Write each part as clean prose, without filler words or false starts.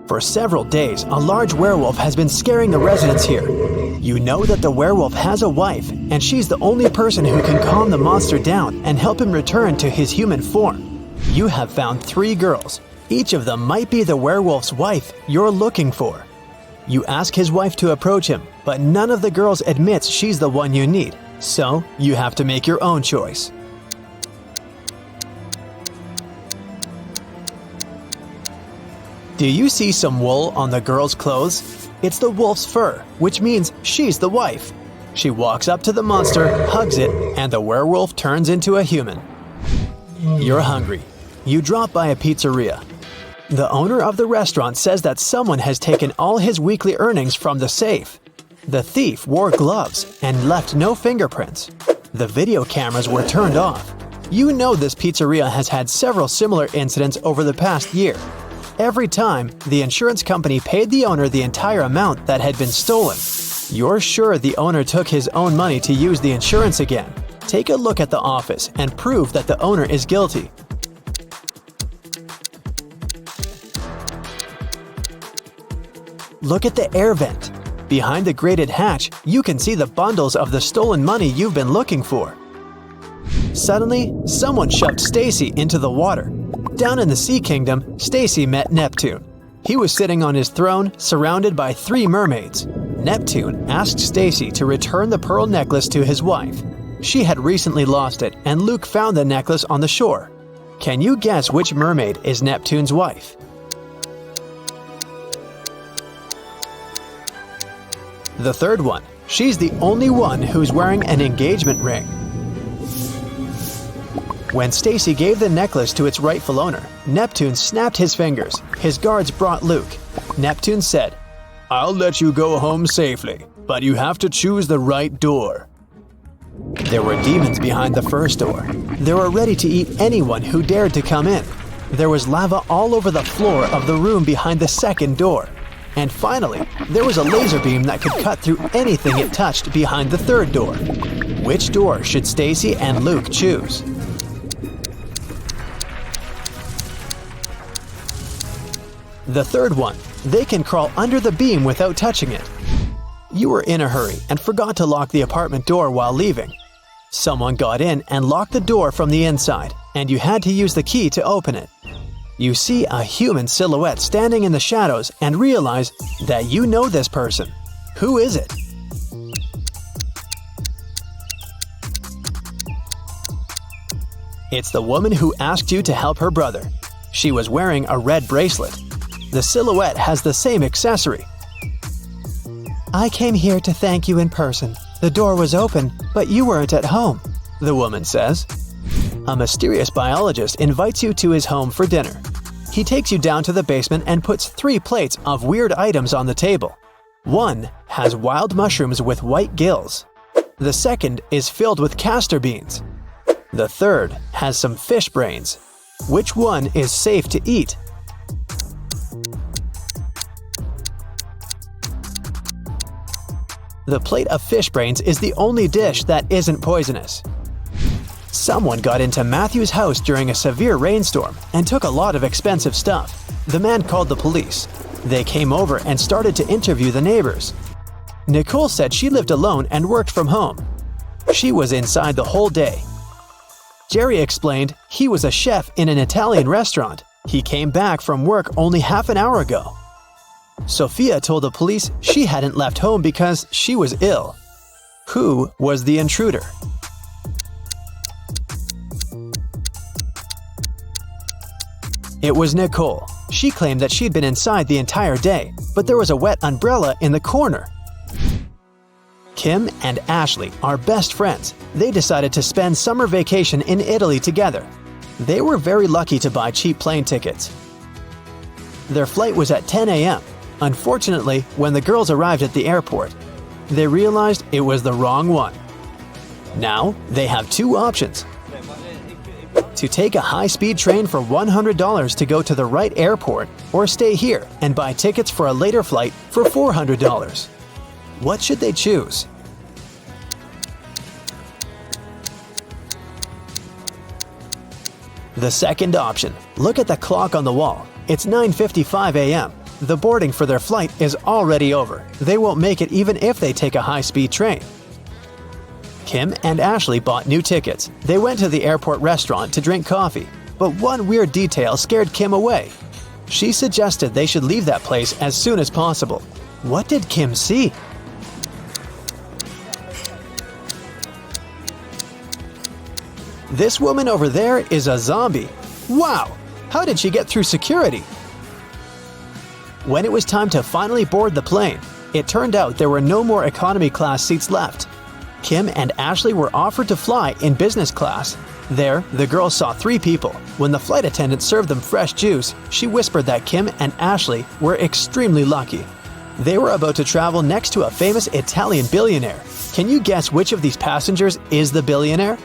For several days, a large werewolf has been scaring the residents here. You know that the werewolf has a wife, and she's the only person who can calm the monster down and help him return to his human form. You have found 3 girls. Each of them might be the werewolf's wife you're looking for. You ask his wife to approach him, but none of the girls admits she's the one you need, so you have to make your own choice. Do you see some wool on the girl's clothes? It's the wolf's fur, which means she's the wife. She walks up to the monster, hugs it, and the werewolf turns into a human. You're hungry. You drop by a pizzeria. The owner of the restaurant says that someone has taken all his weekly earnings from the safe. The thief wore gloves and left no fingerprints. The video cameras were turned off. You know this pizzeria has had several similar incidents over the past year. Every time, the insurance company paid the owner the entire amount that had been stolen. You're sure the owner took his own money to use the insurance again. Take a look at the office and prove that the owner is guilty. Look at the air vent. Behind the grated hatch, you can see the bundles of the stolen money you've been looking for. Suddenly, someone shoved Stacy into the water. Down in the Sea Kingdom, Stacy met Neptune. He was sitting on his throne, surrounded by 3 mermaids. Neptune asked Stacy to return the pearl necklace to his wife. She had recently lost it, and Luke found the necklace on the shore. Can you guess which mermaid is Neptune's wife? The third one. She's the only one who's wearing an engagement ring. When Stacy gave the necklace to its rightful owner, Neptune snapped his fingers. His guards brought Luke. Neptune said, "I'll let you go home safely, but you have to choose the right door." There were demons behind the first door. They were ready to eat anyone who dared to come in. There was lava all over the floor of the room behind the second door. And finally, there was a laser beam that could cut through anything it touched behind the third door. Which door should Stacy and Luke choose? The third one. They can crawl under the beam without touching it. You were in a hurry and forgot to lock the apartment door while leaving. Someone got in and locked the door from the inside, and you had to use the key to open it. You see a human silhouette standing in the shadows and realize that you know this person. Who is it? It's the woman who asked you to help her brother. She was wearing a red bracelet. The silhouette has the same accessory. "I came here to thank you in person. The door was open, but you weren't at home," the woman says. A mysterious biologist invites you to his home for dinner. He takes you down to the basement and puts 3 plates of weird items on the table. One has wild mushrooms with white gills. The second is filled with castor beans. The third has some fish brains. Which one is safe to eat? The plate of fish brains is the only dish that isn't poisonous. Someone got into Matthew's house during a severe rainstorm and took a lot of expensive stuff. The man called the police. They came over and started to interview the neighbors. Nicole said she lived alone and worked from home. She was inside the whole day. Jerry explained he was a chef in an Italian restaurant. He came back from work only half an hour ago. Sophia told the police she hadn't left home because she was ill. Who was the intruder? It was Nicole. She claimed that she'd been inside the entire day, but there was a wet umbrella in the corner. Kim and Ashley are best friends. They decided to spend summer vacation in Italy together. They were very lucky to buy cheap plane tickets. Their flight was at 10 a.m. Unfortunately, when the girls arrived at the airport, they realized it was the wrong one. Now, they have 2 options. To take a high-speed train for $100 to go to the right airport, or stay here and buy tickets for a later flight for $400. What should they choose? The second option. Look at the clock on the wall. It's 9:55 a.m. The boarding for their flight is already over. They won't make it even if they take a high-speed train. Kim and Ashley bought new tickets. They went to the airport restaurant to drink coffee, but one weird detail scared Kim away. She suggested they should leave that place as soon as possible. What did Kim see? This woman over there is a zombie. Wow! How did she get through security? When it was time to finally board the plane, it turned out there were no more economy class seats left. Kim and Ashley were offered to fly in business class. There, the girls saw 3 people. When the flight attendant served them fresh juice, she whispered that Kim and Ashley were extremely lucky. They were about to travel next to a famous Italian billionaire. Can you guess which of these passengers is the billionaire?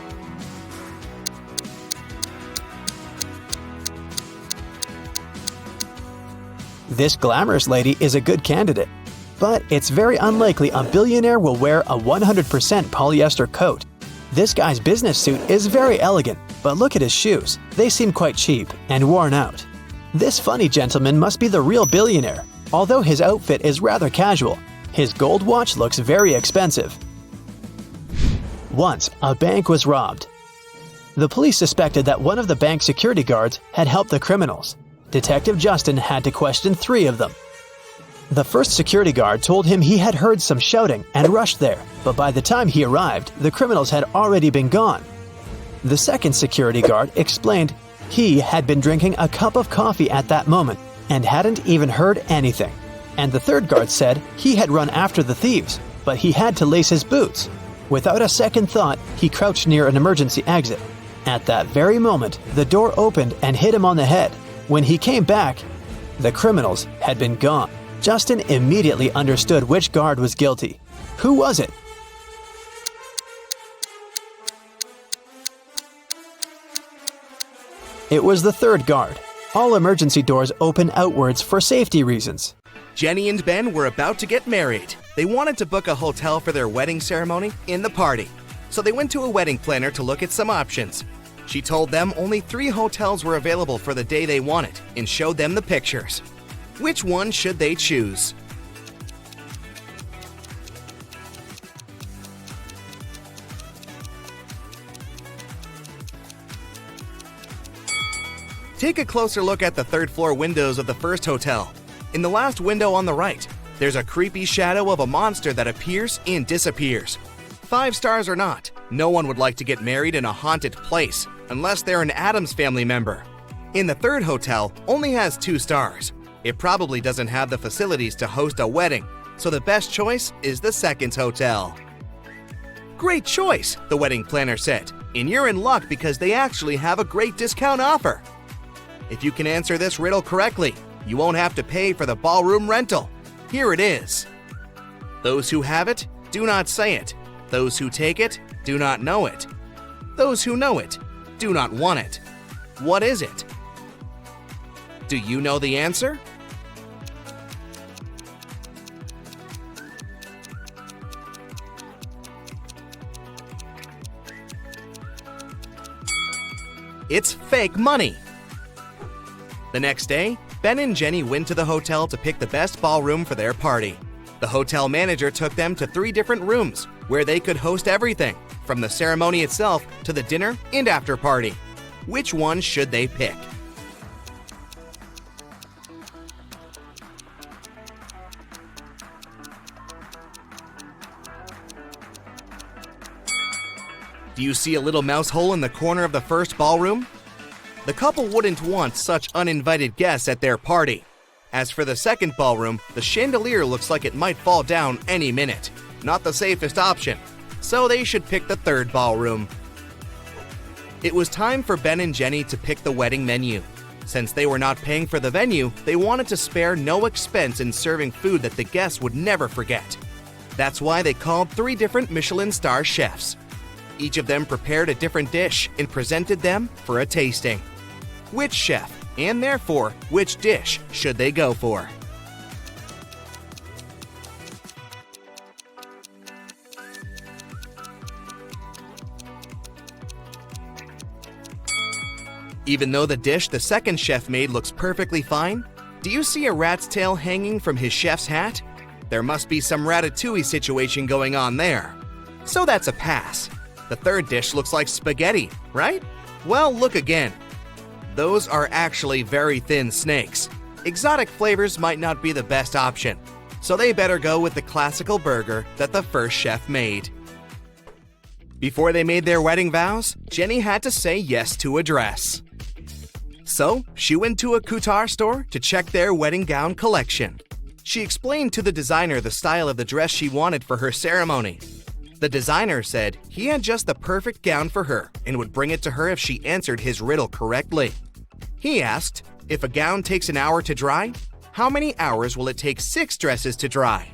This glamorous lady is a good candidate, but it's very unlikely a billionaire will wear a 100% polyester coat. This guy's business suit is very elegant, but look at his shoes. They seem quite cheap and worn out. This funny gentleman must be the real billionaire. Although his outfit is rather casual, his gold watch looks very expensive. Once, a bank was robbed. The police suspected that one of the bank security guards had helped the criminals. Detective Justin had to question 3 of them. The first security guard told him he had heard some shouting and rushed there, but by the time he arrived, the criminals had already been gone. The second security guard explained he had been drinking a cup of coffee at that moment and hadn't even heard anything. And the third guard said he had run after the thieves, but he had to lace his boots. Without a second thought, he crouched near an emergency exit. At that very moment, the door opened and hit him on the head. When he came back, the criminals had been gone. Justin immediately understood which guard was guilty. Who was it? It was the third guard. All emergency doors open outwards for safety reasons. Jenny and Ben were about to get married. They wanted to book a hotel for their wedding ceremony in the party. So they went to a wedding planner to look at some options. She told them only 3 hotels were available for the day they wanted and showed them the pictures. Which one should they choose? Take a closer look at the 3rd floor windows of the first hotel. In the last window on the right, there's a creepy shadow of a monster that appears and disappears. 5 stars or not, no one would like to get married in a haunted place unless they're an Addams Family member. In the 3rd hotel, only has 2 stars. It probably doesn't have the facilities to host a wedding, so the best choice is the 2nd hotel. Great choice, the wedding planner said, and you're in luck because they actually have a great discount offer. If you can answer this riddle correctly, you won't have to pay for the ballroom rental. Here it is. Those who have it, do not say it. Those who take it, do not know it. Those who know it, do not want it. What is it? Do you know the answer? It's fake money. The next day, Ben and Jenny went to the hotel to pick the best ballroom for their party. The hotel manager took them to 3 different rooms where they could host everything, from the ceremony itself to the dinner and after party. Which one should they pick? Do you see a little mouse hole in the corner of the first ballroom? The couple wouldn't want such uninvited guests at their party. As for the second ballroom, the chandelier looks like it might fall down any minute. Not the safest option, so they should pick the 3rd ballroom. It was time for Ben and Jenny to pick the wedding menu. Since they were not paying for the venue, they wanted to spare no expense in serving food that the guests would never forget. That's why they called 3 different Michelin star chefs. Each of them prepared a different dish and presented them for a tasting. Which chef, and therefore which dish, should they go for? Even though the dish the second chef made looks perfectly fine, Do you see a rat's tail hanging from his chef's hat? There must be some ratatouille situation going on there. So that's a pass. The third dish looks like spaghetti, right? Well, look again. Those are actually very thin snakes. Exotic flavors might not be the best option, so they better go with the classical burger that the first chef made. Before they made their wedding vows, Jenny had to say yes to a dress. So, she went to a couture store to check their wedding gown collection. She explained to the designer the style of the dress she wanted for her ceremony. The designer said he had just the perfect gown for her and would bring it to her if she answered his riddle correctly. He asked, if a gown takes an hour to dry, how many hours will it take 6 dresses to dry?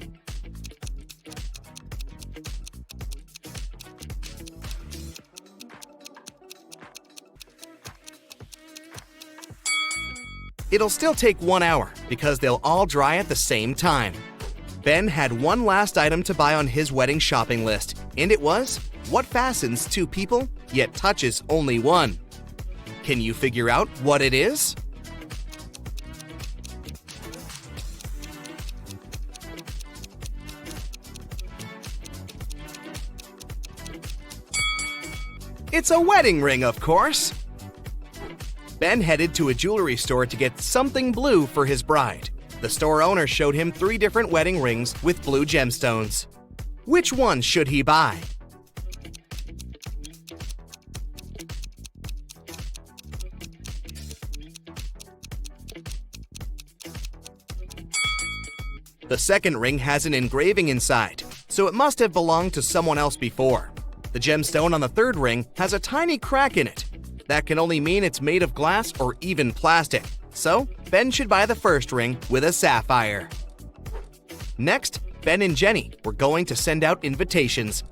It'll still take 1 hour because they'll all dry at the same time. Ben had one last item to buy on his wedding shopping list, and it was what fastens 2 people yet touches only one. Can you figure out what it is? It's a wedding ring, of course. Ben headed to a jewelry store to get something blue for his bride. The store owner showed him 3 different wedding rings with blue gemstones. Which one should he buy? The second ring has an engraving inside, so it must have belonged to someone else before. The gemstone on the third ring has a tiny crack in it. That can only mean it's made of glass or even plastic. So, Ben should buy the first ring with a sapphire. Next, Ben and Jenny were going to send out invitations.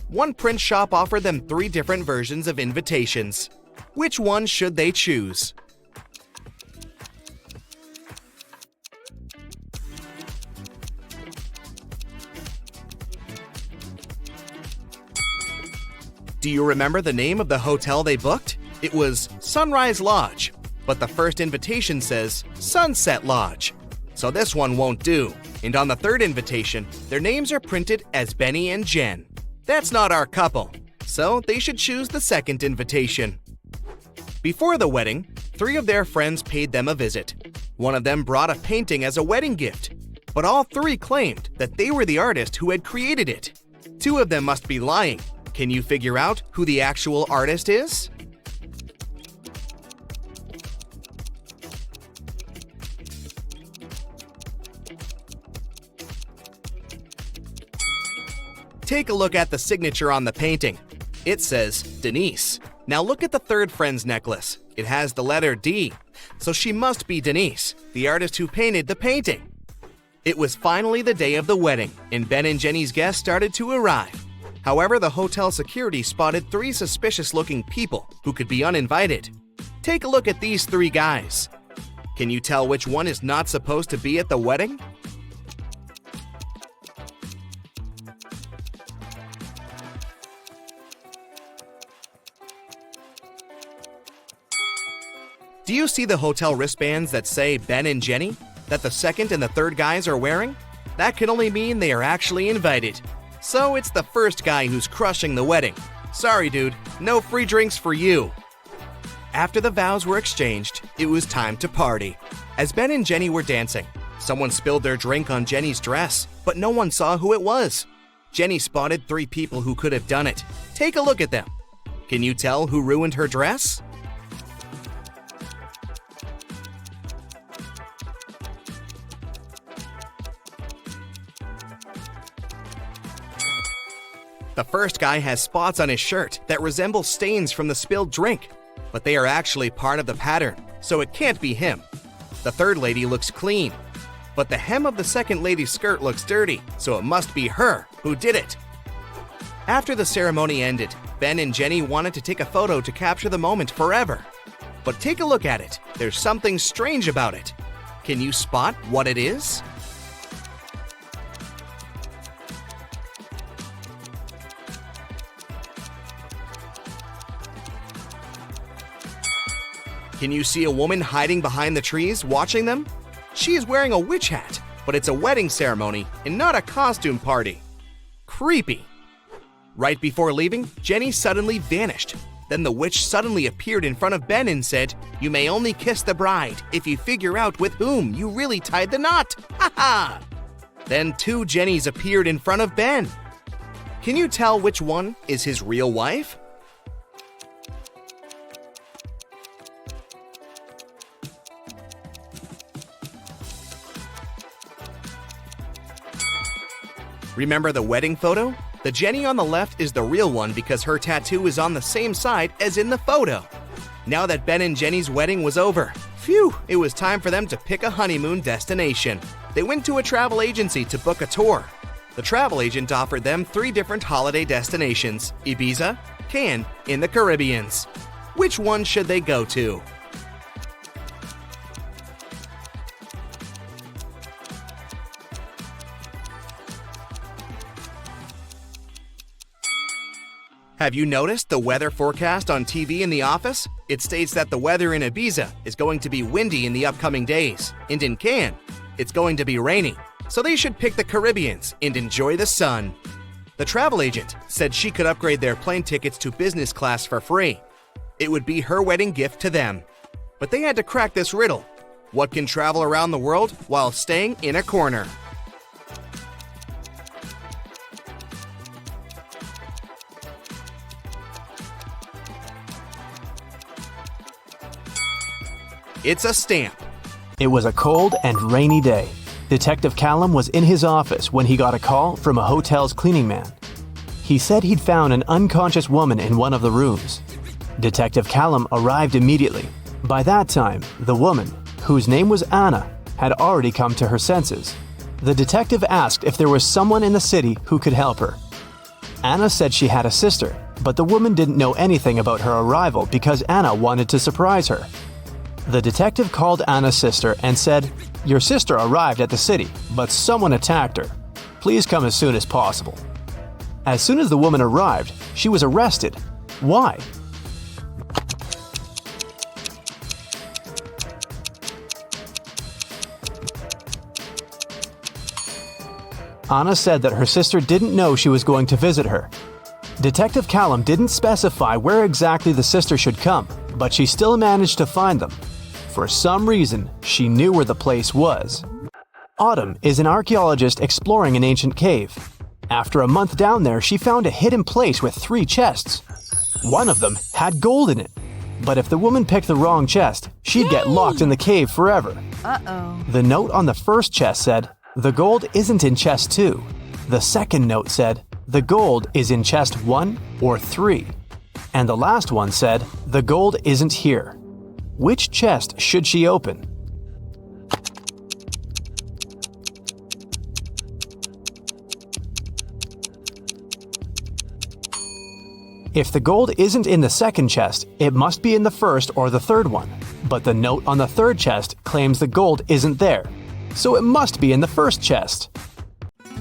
One print shop offered them 3 different versions of invitations. Which one should they choose? Do you remember the name of the hotel they booked? It was Sunrise Lodge, but the first invitation says Sunset Lodge. So this one won't do. And on the third invitation, their names are printed as Benny and Jen. That's not our couple, so they should choose the second invitation. Before the wedding, 3 of their friends paid them a visit. One of them brought a painting as a wedding gift, but all 3 claimed that they were the artist who had created it. 2 of them must be lying. Can you figure out who the actual artist is? Take a look at the signature on the painting. It says Denise. Now look at the third friend's necklace. It has the letter D, so she must be Denise, the artist who painted the painting. It was finally the day of the wedding, and Ben and Jenny's guests started to arrive. However, the hotel security spotted 3 suspicious-looking people who could be uninvited. Take a look at these 3 guys. Can you tell which one is not supposed to be at the wedding? Do you see the hotel wristbands that say Ben and Jenny, that the second and the third guys are wearing? That can only mean they are actually invited. So it's the first guy who's crushing the wedding. Sorry, dude, no free drinks for you. After the vows were exchanged, it was time to party. As Ben and Jenny were dancing, someone spilled their drink on Jenny's dress, but no one saw who it was. Jenny spotted 3 people who could have done it. Take a look at them. Can you tell who ruined her dress? The first guy has spots on his shirt that resemble stains from the spilled drink, but they are actually part of the pattern, so it can't be him. The third lady looks clean, but the hem of the second lady's skirt looks dirty, so it must be her who did it. After the ceremony ended, Ben and Jenny wanted to take a photo to capture the moment forever. But take a look at it. There's something strange about it. Can you spot what it is? Can you see a woman hiding behind the trees watching them? She is wearing a witch hat, but it's a wedding ceremony and not a costume party. Creepy. Right before leaving, Jenny suddenly vanished. Then the witch suddenly appeared in front of Ben and said, "You may only kiss the bride if you figure out with whom you really tied the knot. Ha ha!" Then 2 Jennies appeared in front of Ben. Can you tell which one is his real wife? Remember the wedding photo? The Jenny on the left is the real one because her tattoo is on the same side as in the photo. Now that Ben and Jenny's wedding was over, phew, it was time for them to pick a honeymoon destination. They went to a travel agency to book a tour. The travel agent offered them 3 different holiday destinations: Ibiza, Cannes, in the Caribbeans. Which one should they go to? Have you noticed the weather forecast on TV in the office? It states that the weather in Ibiza is going to be windy in the upcoming days, and in Cannes, it's going to be rainy. So they should pick the Caribbeans and enjoy the sun. The travel agent said she could upgrade their plane tickets to business class for free. It would be her wedding gift to them. But they had to crack this riddle. What can travel around the world while staying in a corner? It's a stamp. It was a cold and rainy day. Detective Callum was in his office when he got a call from a hotel's cleaning man. He said he'd found an unconscious woman in one of the rooms. Detective Callum arrived immediately. By that time, the woman, whose name was Anna, had already come to her senses. The detective asked if there was someone in the city who could help her. Anna said she had a sister, but the woman didn't know anything about her arrival because Anna wanted to surprise her. The detective called Anna's sister and said, "Your sister arrived at the city, but someone attacked her. Please come as soon as possible." As soon as the woman arrived, she was arrested. Why? Anna said that her sister didn't know she was going to visit her. Detective Callum didn't specify where exactly the sister should come, but she still managed to find them. For some reason, she knew where the place was. Autumn is an archaeologist exploring an ancient cave. After a month down there, she found a hidden place with 3 chests. One of them had gold in it. But if the woman picked the wrong chest, she'd get locked in the cave forever. Uh-oh. The note on the first chest said, "The gold isn't in chest 2. The second note said, "The gold is in chest 1 or 3. And the last one said, "The gold isn't here." Which chest should she open? If the gold isn't in the second chest, it must be in the first or the third one. But the note on the third chest claims the gold isn't there, so it must be in the first chest.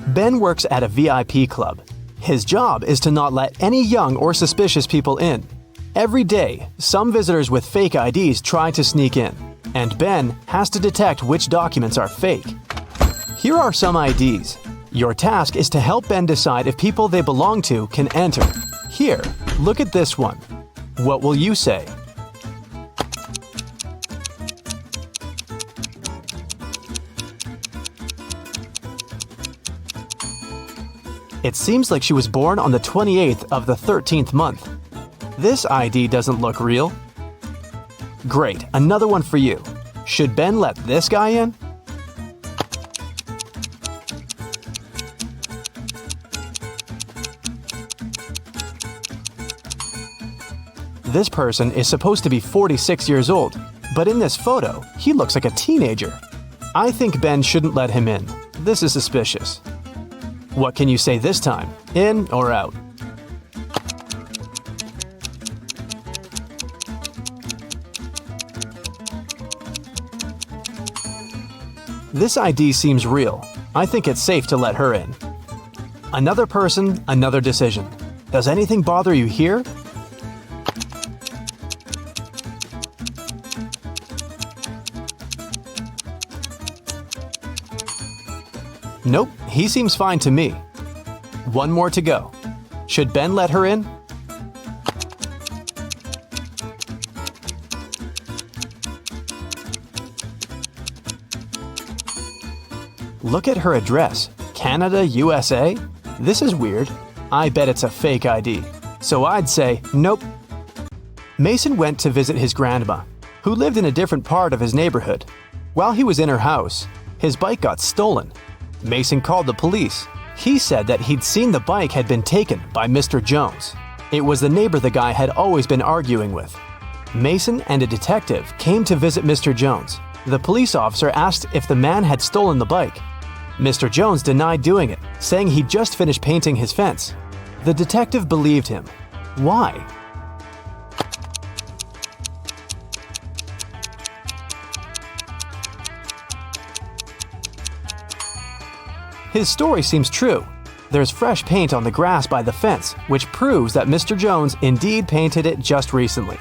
Ben works at a VIP club. His job is to not let any young or suspicious people in. Every day, some visitors with fake IDs try to sneak in, and Ben has to detect which documents are fake. Here are some IDs. Your task is to help Ben decide if people they belong to can enter. Here, look at this one. What will you say? It seems like she was born on the 28th of the 13th month. This ID doesn't look real. Great, another one for you. Should Ben let this guy in? This person is supposed to be 46 years old, but in this photo, he looks like a teenager. I think Ben shouldn't let him in. This is suspicious. What can you say this time? In or out? This ID seems real. I think it's safe to let her in. Another person, another decision. Does anything bother you here? Nope, he seems fine to me. One more to go. Should Ben let her in? Look at her address. Canada, USA? This is weird. I bet it's a fake ID. So I'd say, nope. Mason went to visit his grandma, who lived in a different part of his neighborhood. While he was in her house, his bike got stolen. Mason called the police. He said that he'd seen the bike had been taken by Mr. Jones. It was the neighbor the guy had always been arguing with. Mason and a detective came to visit Mr. Jones. The police officer asked if the man had stolen the bike. Mr. Jones denied doing it, saying he'd just finished painting his fence. The detective believed him. Why? His story seems true. There's fresh paint on the grass by the fence, which proves that Mr. Jones indeed painted it just recently.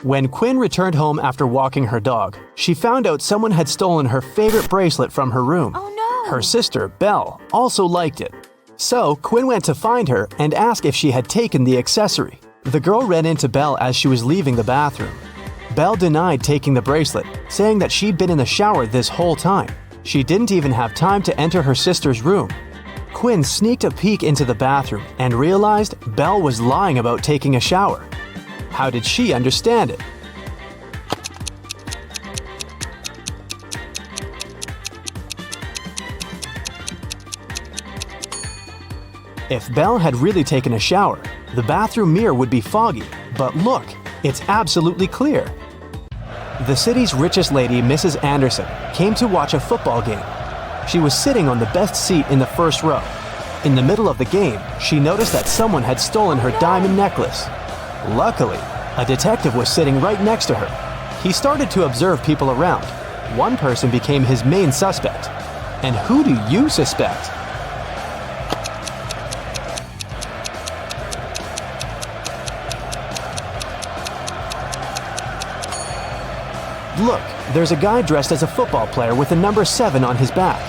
When Quinn returned home after walking her dog, she found out someone had stolen her favorite bracelet from her room. Oh no! Her sister, Belle, also liked it. So Quinn went to find her and asked if she had taken the accessory. The girl ran into Belle as she was leaving the bathroom. Belle denied taking the bracelet, saying that she'd been in the shower this whole time. She didn't even have time to enter her sister's room. Quinn sneaked a peek into the bathroom and realized Belle was lying about taking a shower. How did she understand it? If Belle had really taken a shower, the bathroom mirror would be foggy, but look, it's absolutely clear. The city's richest lady, Mrs. Anderson, came to watch a football game. She was sitting on the best seat in the first row. In the middle of the game, she noticed that someone had stolen her diamond necklace. Luckily, a detective was sitting right next to her. He started to observe people around. One person became his main suspect. And who do you suspect? Look, there's a guy dressed as a football player with a number 7 on his back.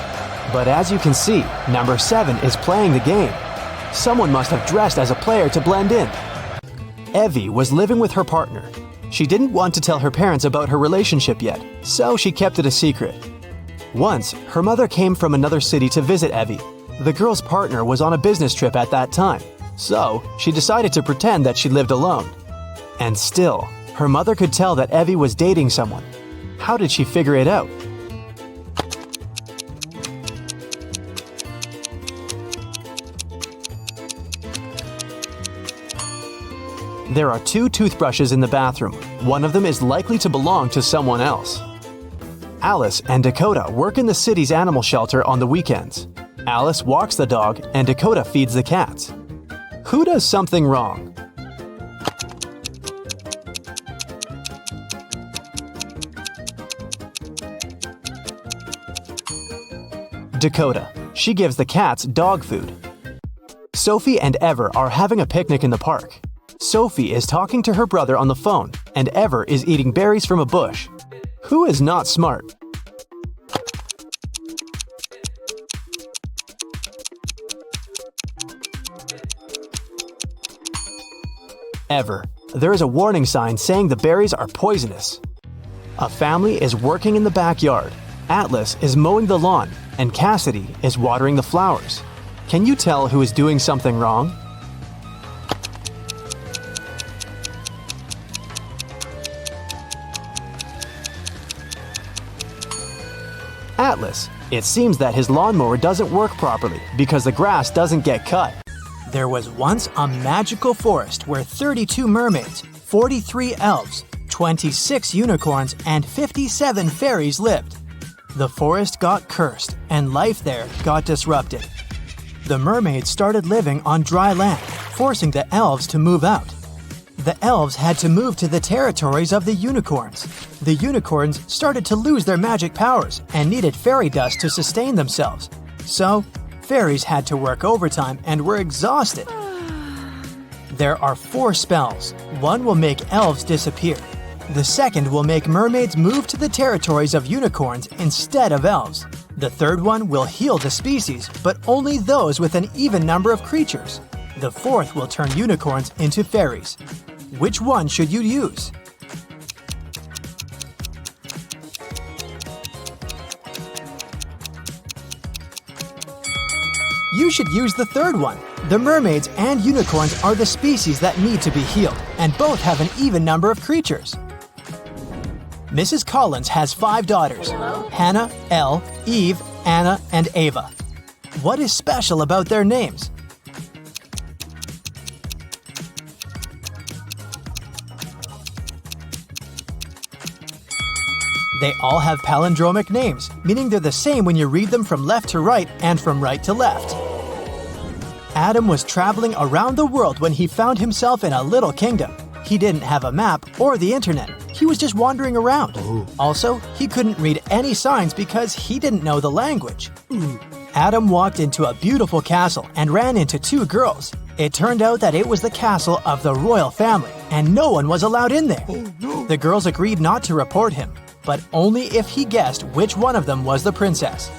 But as you can see, number 7 is playing the game. Someone must have dressed as a player to blend in. Evie was living with her partner. She didn't want to tell her parents about her relationship yet, so she kept it a secret. Once, her mother came from another city to visit Evie. The girl's partner was on a business trip at that time, so she decided to pretend that she lived alone. And still, her mother could tell that Evie was dating someone. How did she figure it out? There are 2 toothbrushes in the bathroom. One of them is likely to belong to someone else. Alice and Dakota work in the city's animal shelter on the weekends. Alice walks the dog and Dakota feeds the cats. Who does something wrong? Dakota. She gives the cats dog food. Sophie and Ever are having a picnic in the park. Sophie is talking to her brother on the phone, and Ever is eating berries from a bush. Who is not smart? Ever. There is a warning sign saying the berries are poisonous. A family is working in the backyard. Atlas is mowing the lawn, and Cassidy is watering the flowers. Can you tell who is doing something wrong? Atlas. It seems that his lawnmower doesn't work properly because the grass doesn't get cut. There was once a magical forest where 32 mermaids, 43 elves, 26 unicorns, and 57 fairies lived. The forest got cursed and life there got disrupted. The mermaids started living on dry land, forcing the elves to move out. The elves had to move to the territories of the unicorns. The unicorns started to lose their magic powers and needed fairy dust to sustain themselves. So, fairies had to work overtime and were exhausted. There are 4 spells. One will make elves disappear. The second will make mermaids move to the territories of unicorns instead of elves. The third one will heal the species, but only those with an even number of creatures. The fourth will turn unicorns into fairies. Which one should you use? You should use the third one. The mermaids and unicorns are the species that need to be healed, and both have an even number of creatures. Mrs. Collins has 5 daughters: Hannah, Elle, Eve, Anna, and Ava. What is special about their names? They all have palindromic names, meaning they're the same when you read them from left to right and from right to left. Adam was traveling around the world when he found himself in a little kingdom. He didn't have a map or the internet. He was just wandering around. Also, he couldn't read any signs because he didn't know the language. Adam walked into a beautiful castle and ran into 2 girls. It turned out that it was the castle of the royal family, and no one was allowed in there. The girls agreed not to report him, but only if he guessed which one of them was the princess.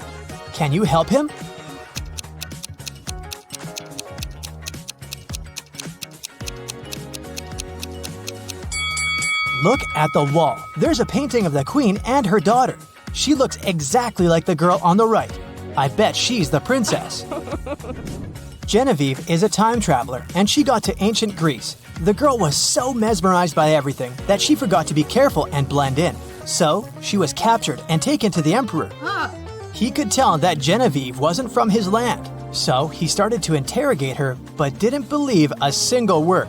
Can you help him? Look at the wall. There's a painting of the queen and her daughter. She looks exactly like the girl on the right. I bet she's the princess. Genevieve is a time traveler, and she got to ancient Greece. The girl was so mesmerized by everything that she forgot to be careful and blend in. So, she was captured and taken to the emperor. He could tell that Genevieve wasn't from his land, so he started to interrogate her but didn't believe a single word.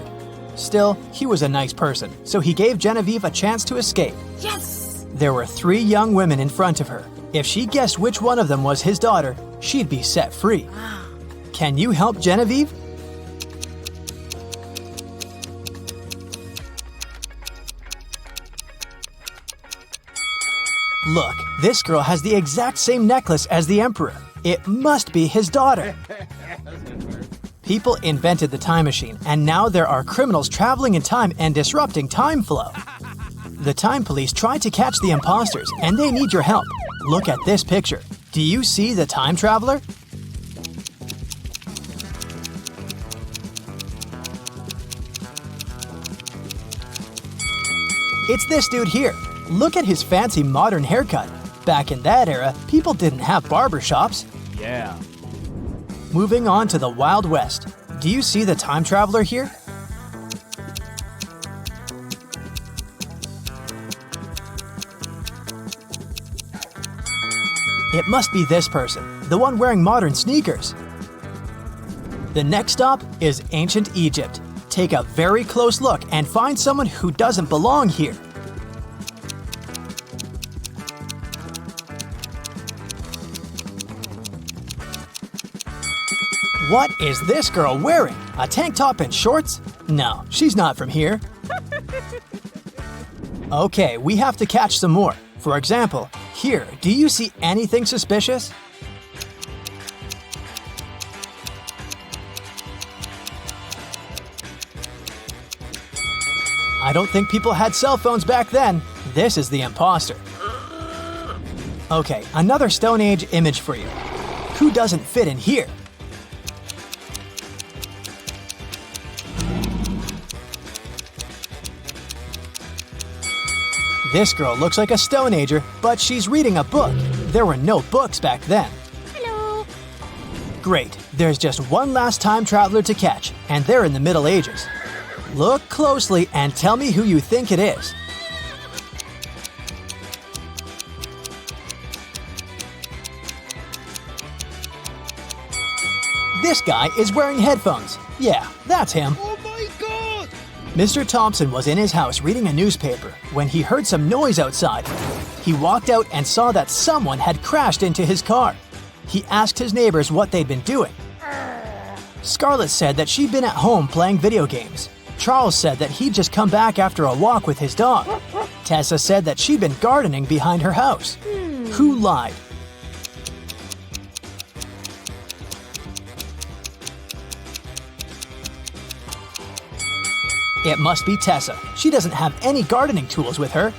Still, he was a nice person, so he gave Genevieve a chance to escape. Yes! There were 3 young women in front of her. If she guessed which one of them was his daughter, she'd be set free. Can you help Genevieve? Look, this girl has the exact same necklace as the emperor. It must be his daughter. People invented the time machine, and now there are criminals traveling in time and disrupting time flow. The time police tried to catch the imposters, and they need your help. Look at this picture. Do you see the time traveler? It's this dude here. Look at his fancy modern haircut. Back in that era, people didn't have barber shops. Yeah. Moving on to the Wild West. Do you see the time traveler here? It must be this person, the one wearing modern sneakers. The next stop is ancient Egypt. Take a very close look and find someone who doesn't belong here. What is this girl wearing? A tank top and shorts? No, she's not from here. Okay, we have to catch some more. For example, here, do you see anything suspicious? I don't think people had cell phones back then. This is the imposter. Okay, another Stone Age image for you. Who doesn't fit in here? This girl looks like a Stone Ager, but she's reading a book. There were no books back then. Hello. Great, there's just one last time traveler to catch, and they're in the Middle Ages. Look closely and tell me who you think it is. This guy is wearing headphones. Yeah, that's him. Oh my god! Mr. Thompson was in his house reading a newspaper when he heard some noise outside. He walked out and saw that someone had crashed into his car. He asked his neighbors what they'd been doing. Scarlett said that she'd been at home playing video games. Charles said that he'd just come back after a walk with his dog. Tessa said that she'd been gardening behind her house. Who lied? It must be Tessa. She doesn't have any gardening tools with her.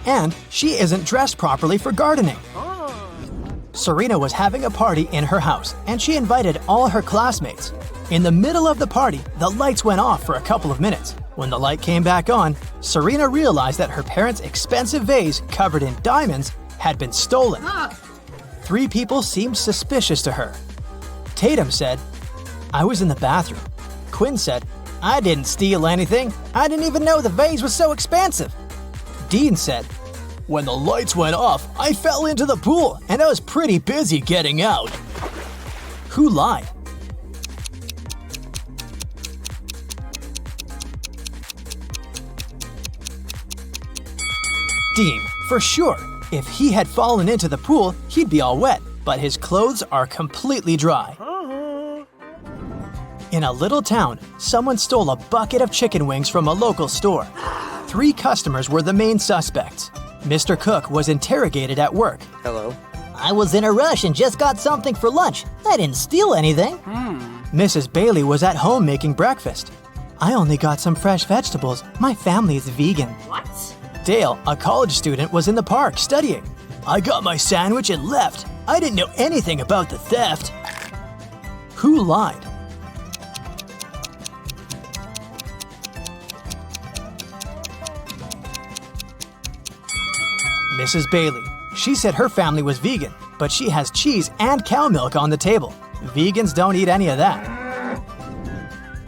And she isn't dressed properly for gardening. Serena was having a party in her house, and she invited all her classmates. In the middle of the party, the lights went off for a couple of minutes. When the light came back on, Serena realized that her parents' expensive vase covered in diamonds had been stolen. 3 people seemed suspicious to her. Tatum said, "I was in the bathroom." Quinn said, "I didn't steal anything. I didn't even know the vase was so expensive." Dean said, "When the lights went off, I fell into the pool and I was pretty busy getting out." Who lied? Dean, for sure. If he had fallen into the pool, he'd be all wet, but his clothes are completely dry. In a little town, someone stole a bucket of chicken wings from a local store. 3 customers were the main suspects. Mr. Cook was interrogated at work. Hello. I was in a rush and just got something for lunch. I didn't steal anything. Mrs. Bailey was at home making breakfast. I only got some fresh vegetables. My family is vegan. What? Dale, a college student, was in the park studying. I got my sandwich and left. I didn't know anything about the theft. Who lied? Mrs. Bailey. She said her family was vegan, but she has cheese and cow milk on the table. Vegans don't eat any of that.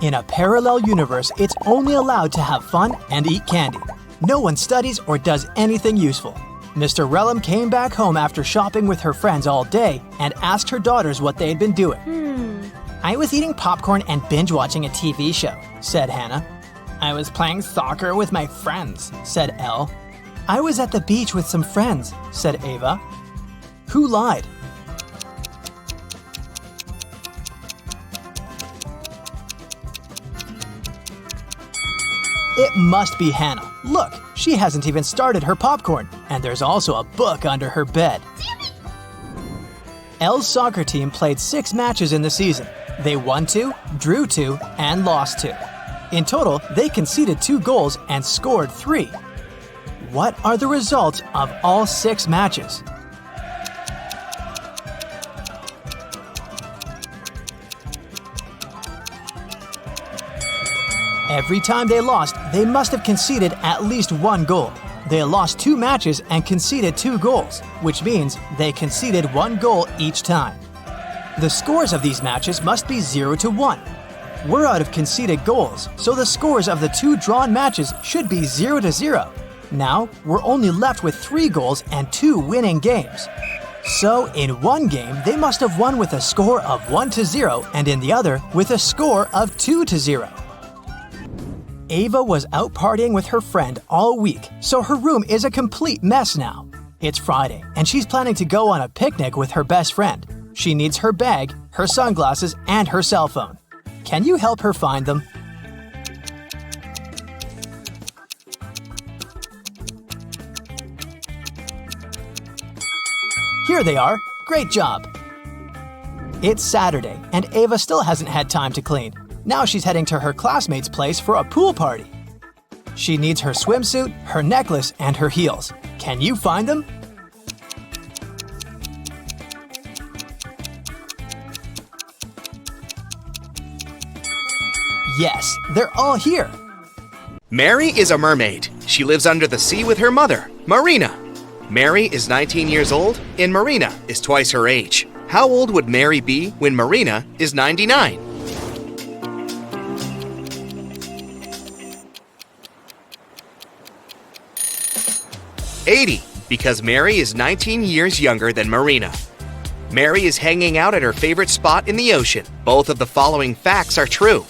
In a parallel universe, it's only allowed to have fun and eat candy. No one studies or does anything useful. Mr. Relham came back home after shopping with her friends all day and asked her daughters what they'd been doing. I was eating popcorn and binge-watching a TV show, said Hannah. I was playing soccer with my friends, said Elle. I was at the beach with some friends, said Ava. Who lied? It must be Hannah. Look, she hasn't even started her popcorn, and there's also a book under her bed. Elle's soccer team played 6 matches in the season. They won 2, drew 2, and lost 2. In total, they conceded 2 goals and scored 3. What are the results of all 6 matches? Every time they lost, they must have conceded at least 1 goal. They lost 2 matches and conceded 2 goals, which means they conceded 1 goal each time. The scores of these matches must be 0-1. We're out of conceded goals, so the scores of the 2 drawn matches should be 0-0. Now, we're only left with 3 goals and 2 winning games. So, in one game, they must have won with a score of 1-0, and in the other, with a score of 2-0. Ava was out partying with her friend all week, so her room is a complete mess now. It's Friday, and she's planning to go on a picnic with her best friend. She needs her bag, her sunglasses, and her cell phone. Can you help her find them? Here they are. Great job. It's Saturday, and Ava still hasn't had time to clean. Now she's heading to her classmate's place for a pool party. She needs her swimsuit, her necklace, and her heels. Can you find them? Yes, they're all here. Mary is a mermaid. She lives under the sea with her mother, Marina. Mary is 19 years old, and Marina is twice her age. How old would Mary be when Marina is 99? Because Mary is 19 years younger than Marina. Mary is hanging out at her favorite spot in the ocean. Both of the following facts are true.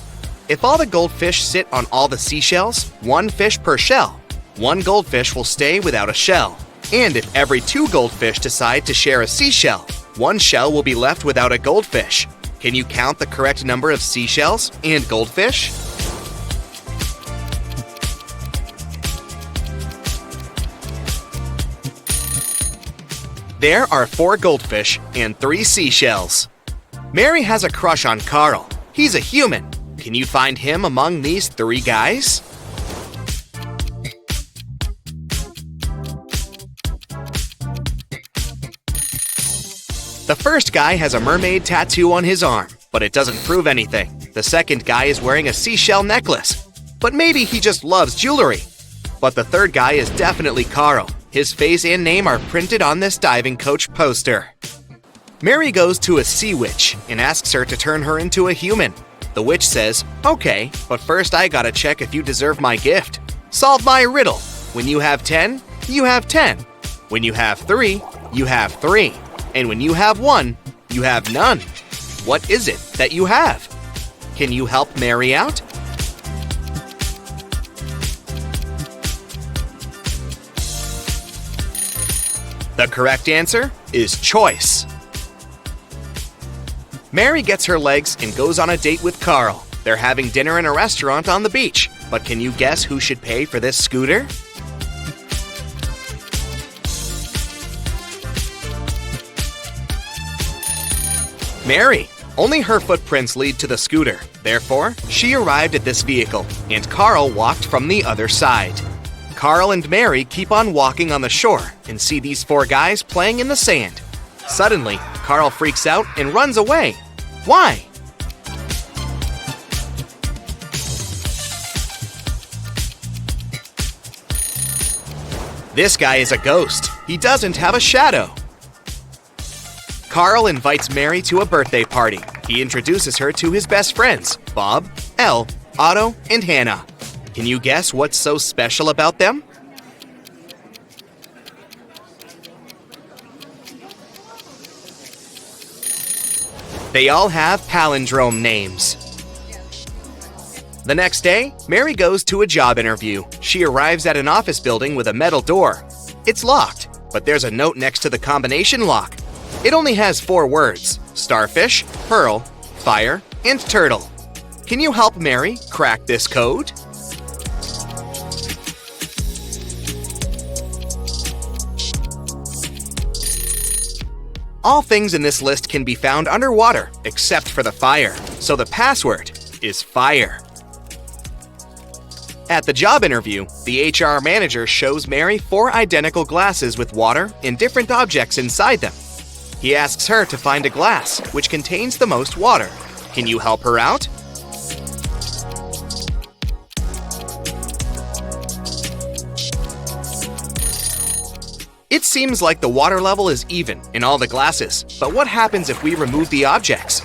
If all the goldfish sit on all the seashells, 1 fish per shell, 1 goldfish will stay without a shell. And if every 2 goldfish decide to share a seashell, 1 shell will be left without a goldfish. Can you count the correct number of seashells and goldfish? There are 4 goldfish and 3 seashells. Mary has a crush on Carl. He's a human. Can you find him among these 3 guys? The first guy has a mermaid tattoo on his arm, but it doesn't prove anything. The second guy is wearing a seashell necklace, but maybe he just loves jewelry. But the third guy is definitely Carl. His face and name are printed on this diving coach poster. Mary goes to a sea witch and asks her to turn her into a human. The witch says, "Okay, but first I gotta check if you deserve my gift. Solve my riddle. When you have 10, you have 10. When you have 3, you have 3. And when you have 1, you have none. What is it that you have? Can you help Mary out?" The correct answer is choice. Mary gets her legs and goes on a date with Carl. They're having dinner in a restaurant on the beach. But can you guess who should pay for this scooter? Mary. Only her footprints lead to the scooter. Therefore, she arrived at this vehicle, and Carl walked from the other side. Carl and Mary keep on walking on the shore and see these 4 guys playing in the sand. Suddenly, Carl freaks out and runs away. Why? This guy is a ghost. He doesn't have a shadow. Carl invites Mary to a birthday party. He introduces her to his best friends, Bob, Elle, Otto, and Hannah. Can you guess what's so special about them? They all have palindrome names. The next day, Mary goes to a job interview. She arrives at an office building with a metal door. It's locked, but there's a note next to the combination lock. It only has 4 words: starfish, pearl, fire, and turtle. Can you help Mary crack this code? All things in this list can be found underwater, except for the fire. So the password is fire. At the job interview, the HR manager shows Mary 4 identical glasses with water and different objects inside them. He asks her to find a glass which contains the most water. Can you help her out? It seems like the water level is even in all the glasses, but what happens if we remove the objects?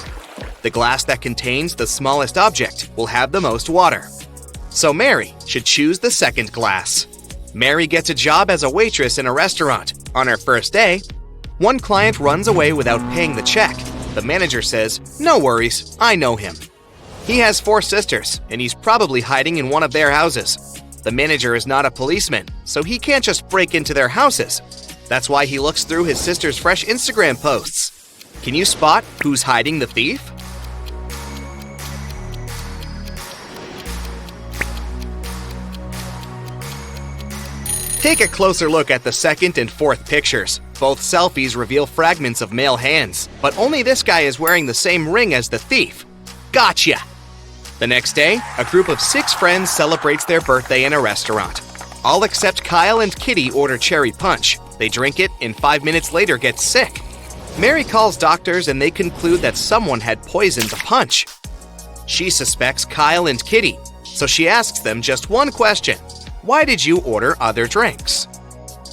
The glass that contains the smallest object will have the most water. So Mary should choose the second glass. Mary gets a job as a waitress in a restaurant. On her first day, one client runs away without paying the check. The manager says, "No worries, I know him." He has 4 sisters, and he's probably hiding in one of their houses. The manager is not a policeman, so he can't just break into their houses. That's why he looks through his sister's fresh Instagram posts. Can you spot who's hiding the thief? Take a closer look at the second and fourth pictures. Both selfies reveal fragments of male hands, but only this guy is wearing the same ring as the thief. Gotcha! The next day, a group of 6 friends celebrates their birthday in a restaurant. All except Kyle and Kitty order cherry punch. They drink it and 5 minutes later get sick. Mary calls doctors and they conclude that someone had poisoned the punch. She suspects Kyle and Kitty, so she asks them just one question. Why did you order other drinks?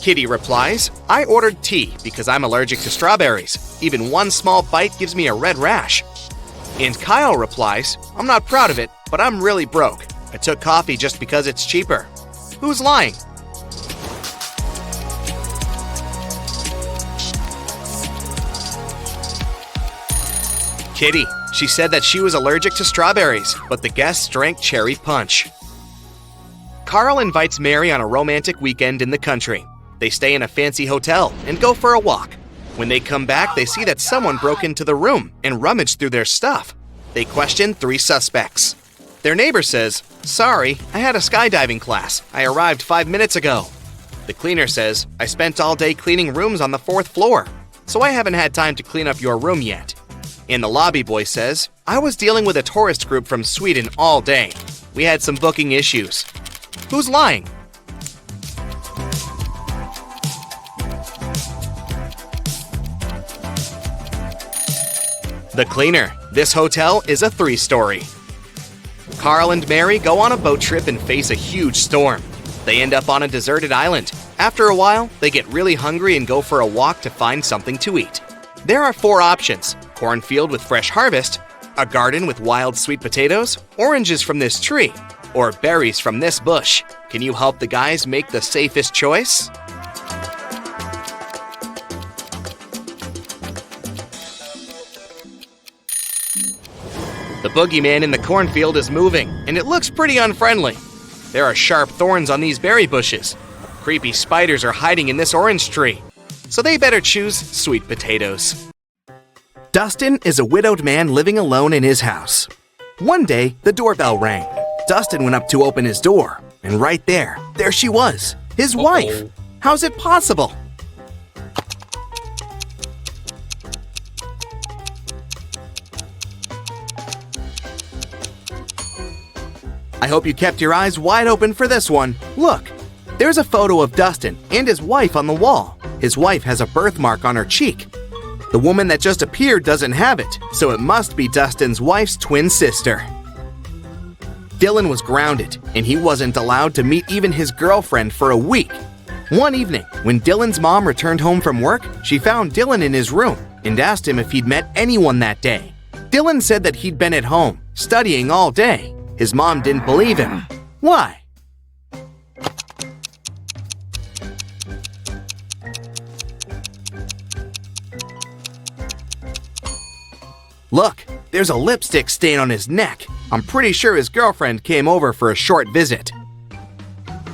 Kitty replies, "I ordered tea because I'm allergic to strawberries. Even one small bite gives me a red rash." And Kyle replies, "I'm not proud of it, but I'm really broke. I took coffee just because it's cheaper." Who's lying? Kitty. She said that she was allergic to strawberries, but the guests drank cherry punch. Carl invites Mary on a romantic weekend in the country. They stay in a fancy hotel and go for a walk. When they come back, they see that someone broke into the room and rummaged through their stuff. They question 3 suspects. Their neighbor says, "Sorry, I had a skydiving class. I arrived 5 minutes ago." The cleaner says, "I spent all day cleaning rooms on the 4th floor, so I haven't had time to clean up your room yet." And the lobby boy says, "I was dealing with a tourist group from Sweden all day. We had some booking issues." Who's lying? The cleaner. This hotel is a 3-story. Carl and Mary go on a boat trip and face a huge storm. They end up on a deserted island. After a while, they get really hungry and go for a walk to find something to eat. There are 4 options: cornfield with fresh harvest, a garden with wild sweet potatoes, oranges from this tree, or berries from this bush. Can you help the guys make the safest choice? The boogeyman in the cornfield is moving, and it looks pretty unfriendly. There are sharp thorns on these berry bushes. Creepy spiders are hiding in this orange tree, so they better choose sweet potatoes. Dustin is a widowed man living alone in his house. One day, the doorbell rang. Dustin went up to open his door, and right there she was, his wife. How's it possible? I hope you kept your eyes wide open for this one. Look, there's a photo of Dustin and his wife on the wall. His wife has a birthmark on her cheek. The woman that just appeared doesn't have it, so it must be Dustin's wife's twin sister. Dylan was grounded, and he wasn't allowed to meet even his girlfriend for a week. One evening, when Dylan's mom returned home from work, she found Dylan in his room and asked him if he'd met anyone that day. Dylan said that he'd been at home, studying all day. His mom didn't believe him. Why? Look, there's a lipstick stain on his neck. I'm pretty sure his girlfriend came over for a short visit.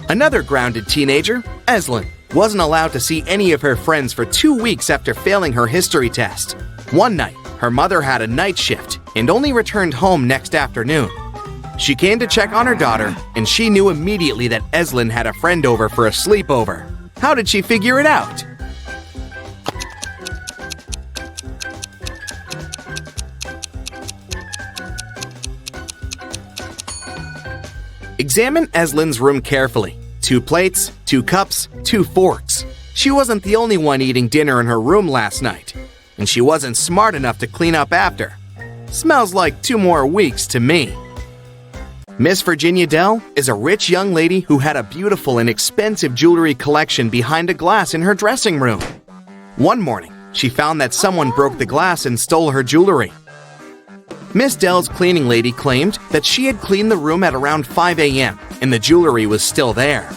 Another grounded teenager, Eslyn, wasn't allowed to see any of her friends for 2 weeks after failing her history test. One night, her mother had a night shift and only returned home next afternoon. She came to check on her daughter, and she knew immediately that Eslyn had a friend over for a sleepover. How did she figure it out? Examine Eslyn's room carefully. 2 plates, 2 cups, 2 forks. She wasn't the only one eating dinner in her room last night, and she wasn't smart enough to clean up after. Smells like 2 more weeks to me. Miss Virginia Dell is a rich young lady who had a beautiful and expensive jewelry collection behind a glass in her dressing room. One morning, she found that someone broke the glass and stole her jewelry. Miss Dell's cleaning lady claimed that she had cleaned the room at around 5 a.m. and the jewelry was still there.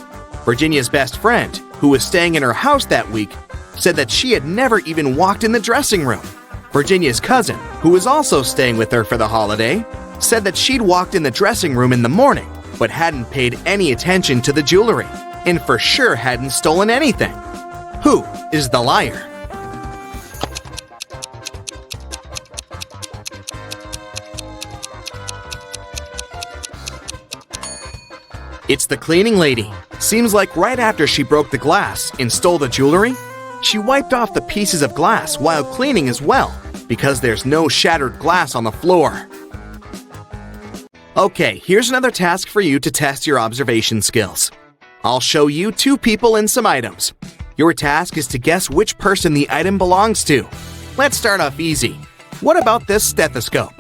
Virginia's best friend, who was staying in her house that week, said that she had never even walked in the dressing room. Virginia's cousin, who was also staying with her for the holiday, said that she'd walked in the dressing room in the morning, but hadn't paid any attention to the jewelry, and for sure hadn't stolen anything. Who is the liar? It's the cleaning lady. Seems like right after she broke the glass and stole the jewelry, she wiped off the pieces of glass while cleaning as well, because there's no shattered glass on the floor. Okay, here's another task for you to test your observation skills. I'll show you 2 people and some items. Your task is to guess which person the item belongs to. Let's start off easy. What about this stethoscope?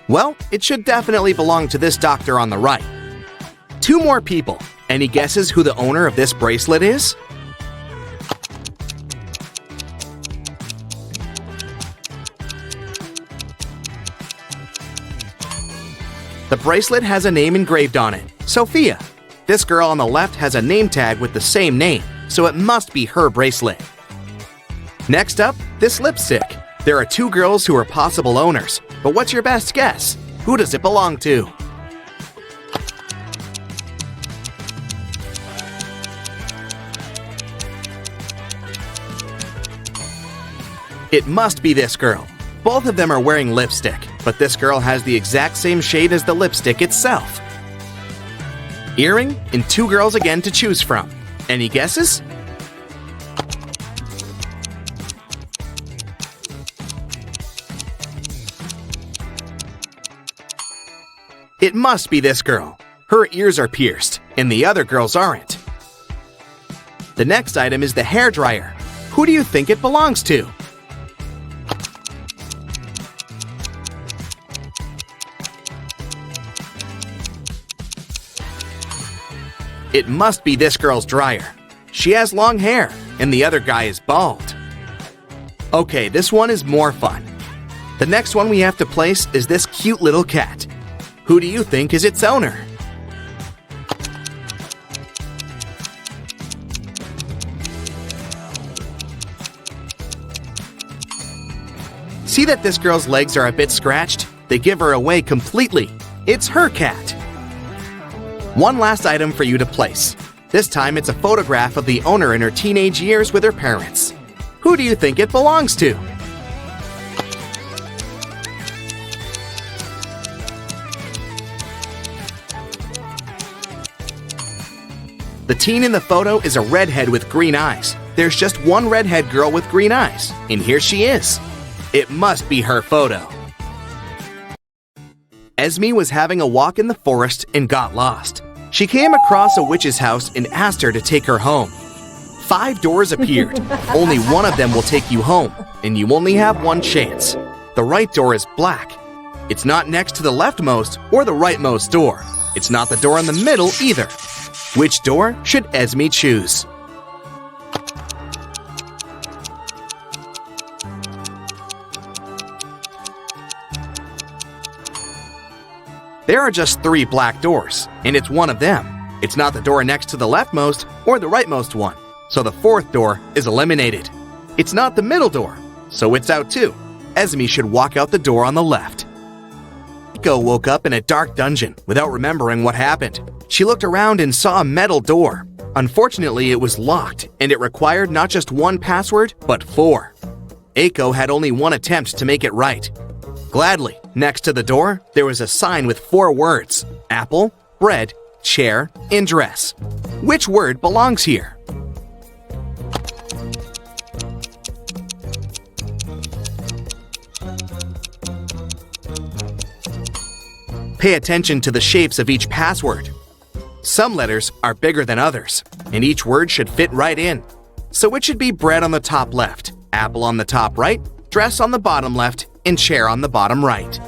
Well, it should definitely belong to this doctor on the right. 2 more people. Any guesses who the owner of this bracelet is? The bracelet has a name engraved on it, Sophia. This girl on the left has a name tag with the same name, so it must be her bracelet. Next up, this lipstick. There are 2 girls who are possible owners, but what's your best guess? Who does it belong to? It must be this girl. Both of them are wearing lipstick, but this girl has the exact same shade as the lipstick itself. Earring and 2 girls again to choose from. Any guesses? It must be this girl. Her ears are pierced, and the other girls aren't. The next item is the hairdryer. Who do you think it belongs to? It must be this girl's dryer. She has long hair, and the other guy is bald. Okay, this one is more fun. The next one we have to place is this cute little cat. Who do you think is its owner? See that this girl's legs are a bit scratched? They give her away completely. It's her cat. One last item for you to place. This time it's a photograph of the owner in her teenage years with her parents. Who do you think it belongs to? The teen in the photo is a redhead with green eyes. There's just one redhead girl with green eyes, and here she is. It must be her photo. Esme was having a walk in the forest and got lost. She came across a witch's house and asked her to take her home. 5 doors appeared. Only one of them will take you home, and you only have one chance. The right door is black. It's not next to the leftmost or the rightmost door. It's not the door in the middle either. Which door should Esme choose? There are just 3 black doors, and it's one of them. It's not the door next to the leftmost or the rightmost one, so the 4th door is eliminated. It's not the middle door, so it's out too. Esme should walk out the door on the left. Eiko woke up in a dark dungeon without remembering what happened. She looked around and saw a metal door. Unfortunately, it was locked, and it required not just 1 password, but 4. Eiko had only 1 attempt to make it right. Gladly, next to the door, there was a sign with 4 words: apple, bread, chair, and dress. Which word belongs here? Pay attention to the shapes of each password. Some letters are bigger than others, and each word should fit right in. So it should be bread on the top left, apple on the top right, dress on the bottom left, and chair on the bottom right.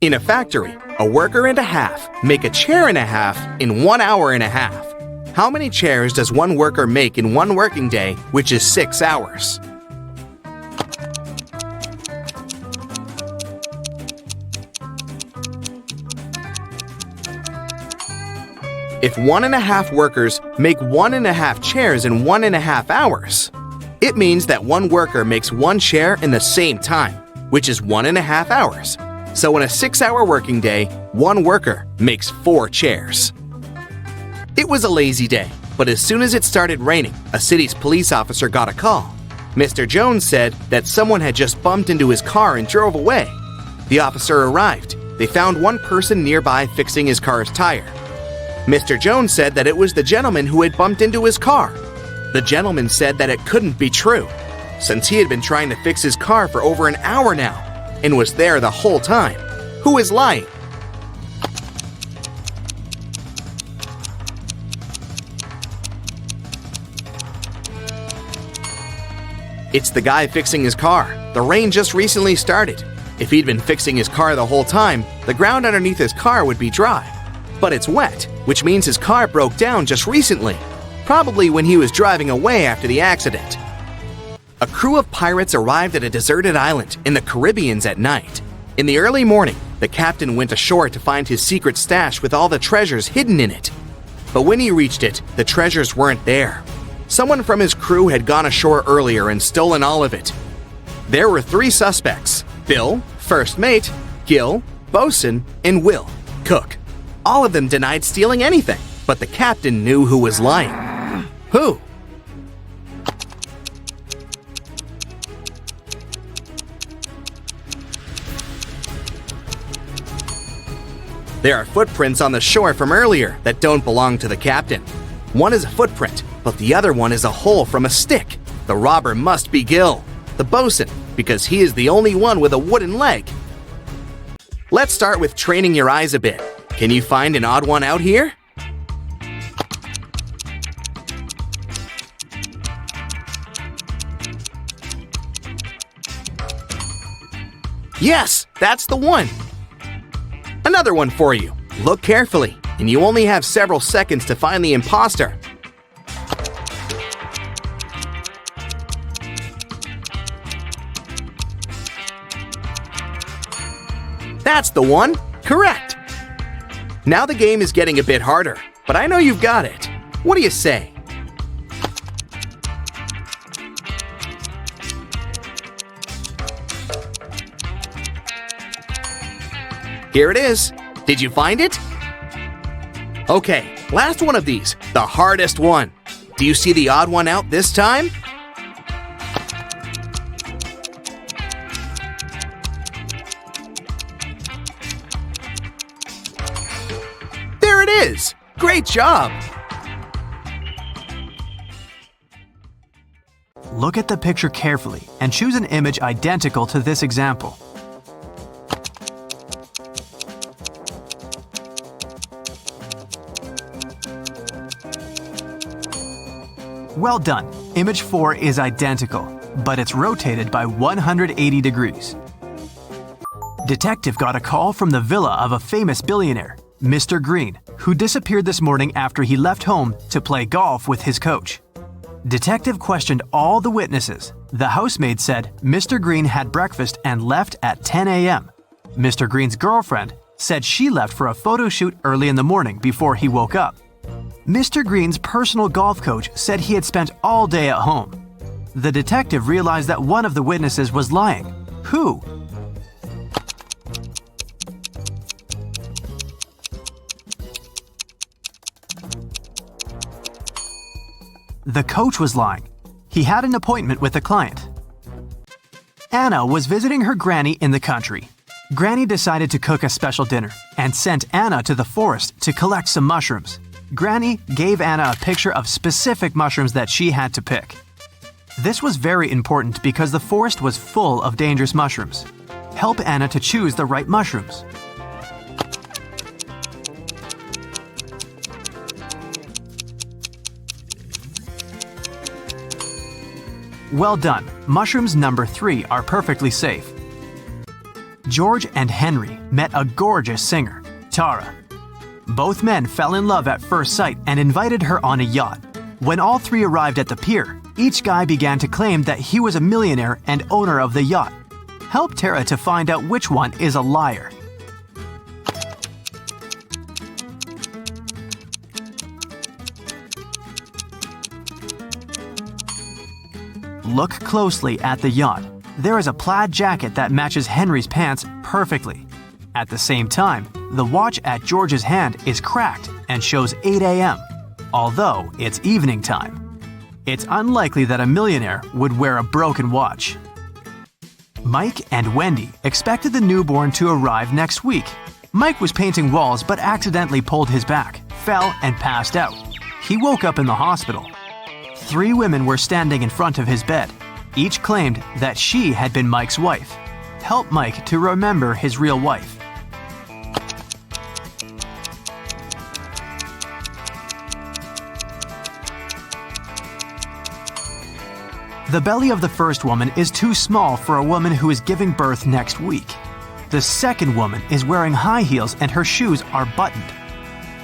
In a factory, a worker and a half make a chair and a half in 1 hour and a half. How many chairs does one worker make in 1 working day, which is 6 hours? If 1.5 workers make 1.5 chairs in 1.5 hours, it means that one worker makes 1 chair in the same time, which is 1.5 hours. So in a 6-hour working day, one worker makes 4 chairs. It was a lazy day, but as soon as it started raining, a city's police officer got a call. Mr. Jones said that someone had just bumped into his car and drove away. The officer arrived. They found one person nearby fixing his car's tire. Mr. Jones said that it was the gentleman who had bumped into his car. The gentleman said that it couldn't be true, since he had been trying to fix his car for over an hour now, and was there the whole time. Who is lying? It's the guy fixing his car. The rain just recently started. If he'd been fixing his car the whole time, the ground underneath his car would be dry. But it's wet, which means his car broke down just recently, probably when he was driving away after the accident. A crew of pirates arrived at a deserted island in the Caribbean at night. In the early morning, the captain went ashore to find his secret stash with all the treasures hidden in it. But when he reached it, the treasures weren't there. Someone from his crew had gone ashore earlier and stolen all of it. There were 3 suspects: Bill, first mate, Gil, bosun, and Will, cook. All of them denied stealing anything, but the captain knew who was lying. Who? There are footprints on the shore from earlier that don't belong to the captain. One is a footprint, but the other one is a hole from a stick. The robber must be Gil, the bosun, because he is the only one with a wooden leg. Let's start with training your eyes a bit. Can you find an odd one out here? Yes, that's the one. Another one for you. Look carefully, and you only have several seconds to find the imposter. That's the one. Correct. Now the game is getting a bit harder, but I know you've got it. What do you say? Here it is. Did you find it? Okay, last one of these, the hardest one. Do you see the odd one out this time? There it is! Great job! Look at the picture carefully and choose an image identical to this example. Well done. Image 4 is identical, but it's rotated by 180 degrees. Detective got a call from the villa of a famous billionaire, Mr. Green, who disappeared this morning after he left home to play golf with his coach. Detective questioned all the witnesses. The housemaid said Mr. Green had breakfast and left at 10 a.m. Mr. Green's girlfriend said she left for a photo shoot early in the morning before he woke up. Mr. Green's personal golf coach said he had spent all day at home. The detective realized that one of the witnesses was lying. Who? The coach was lying. He had an appointment with a client. Anna was visiting her granny in the country. Granny decided to cook a special dinner and sent Anna to the forest to collect some mushrooms. Granny gave Anna a picture of specific mushrooms that she had to pick. This was very important because the forest was full of dangerous mushrooms. Help Anna to choose the right mushrooms. Well done. Mushrooms number 3 are perfectly safe. George and Henry met a gorgeous singer, Tara. Both men fell in love at first sight and invited her on a yacht. When all three arrived at the pier, each guy began to claim that he was a millionaire and owner of the yacht. Help Tara to find out which one is a liar. Look closely at the yacht. There is a plaid jacket that matches Henry's pants perfectly. At the same time, the watch at George's hand is cracked and shows 8 a.m., although it's evening time. It's unlikely that a millionaire would wear a broken watch. Mike and Wendy expected the newborn to arrive next week. Mike was painting walls but accidentally pulled his back, fell, and passed out. He woke up in the hospital. 3 women were standing in front of his bed. Each claimed that she had been Mike's wife. Help Mike to remember his real wife. The belly of the first woman is too small for a woman who is giving birth next week. The second woman is wearing high heels and her shoes are buttoned.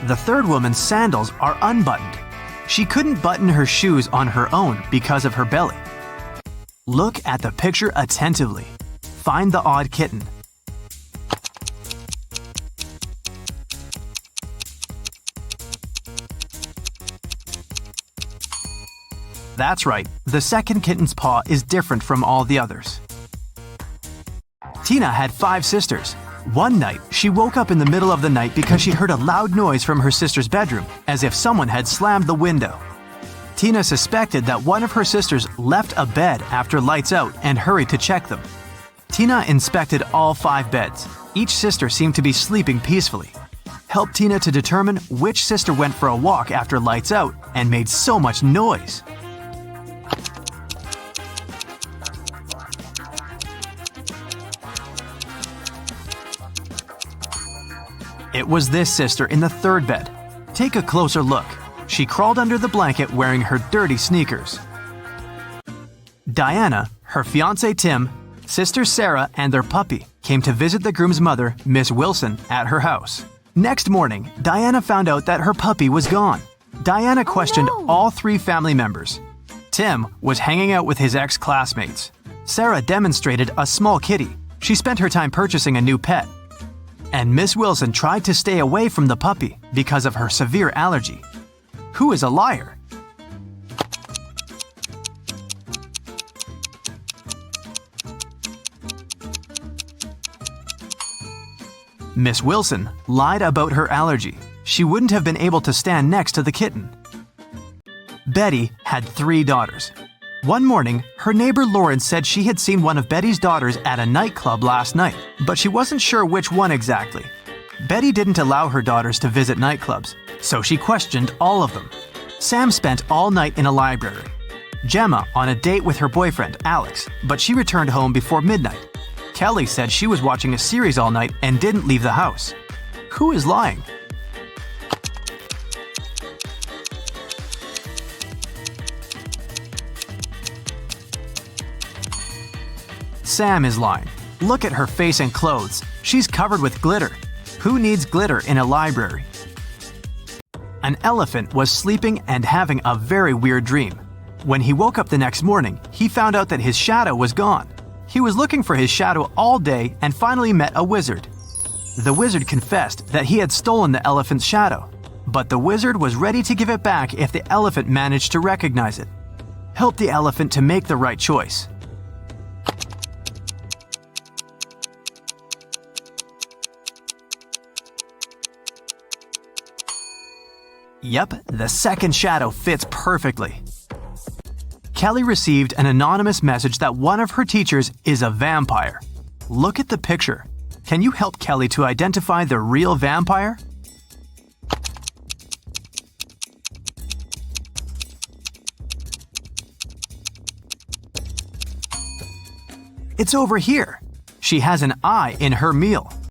The third woman's sandals are unbuttoned. She couldn't button her shoes on her own because of her belly. Look at the picture attentively. Find the odd kitten. That's right, the second kitten's paw is different from all the others. Tina had 5 sisters. One night, she woke up in the middle of the night because she heard a loud noise from her sister's bedroom, as if someone had slammed the window. Tina suspected that one of her sisters left a bed after lights out and hurried to check them. Tina inspected all 5 beds. Each sister seemed to be sleeping peacefully. Help Tina to determine which sister went for a walk after lights out and made so much noise. It was this sister in the third bed. Take a closer look. She crawled under the blanket wearing her dirty sneakers. Diana, her fiancé Tim, sister Sarah, and their puppy came to visit the groom's mother, Miss Wilson, at her house. Next morning, Diana found out that her puppy was gone. Diana questioned all 3 family members. Tim was hanging out with his ex-classmates. Sarah demonstrated a small kitty. She spent her time purchasing a new pet. And Miss Wilson tried to stay away from the puppy because of her severe allergy. Who is a liar? Miss Wilson lied about her allergy. She wouldn't have been able to stand next to the kitten. Betty had 3 daughters. One morning, her neighbor Lauren said she had seen one of Betty's daughters at a nightclub last night, but she wasn't sure which one exactly. Betty didn't allow her daughters to visit nightclubs, so she questioned all of them. Sam spent all night in a library. Gemma on a date with her boyfriend, Alex, but she returned home before midnight. Kelly said she was watching a series all night and didn't leave the house. Who is lying? Sam is lying. Look at her face and clothes. She's covered with glitter. Who needs glitter in a library? An elephant was sleeping and having a very weird dream. When he woke up the next morning, he found out that his shadow was gone. He was looking for his shadow all day and finally met a wizard. The wizard confessed that he had stolen the elephant's shadow, but the wizard was ready to give it back if the elephant managed to recognize it. Help the elephant to make the right choice. Yep, the second shadow fits perfectly. Kelly received an anonymous message that one of her teachers is a vampire. Look at the picture. Can you help Kelly to identify the real vampire? It's over here. She has an eye in her meal.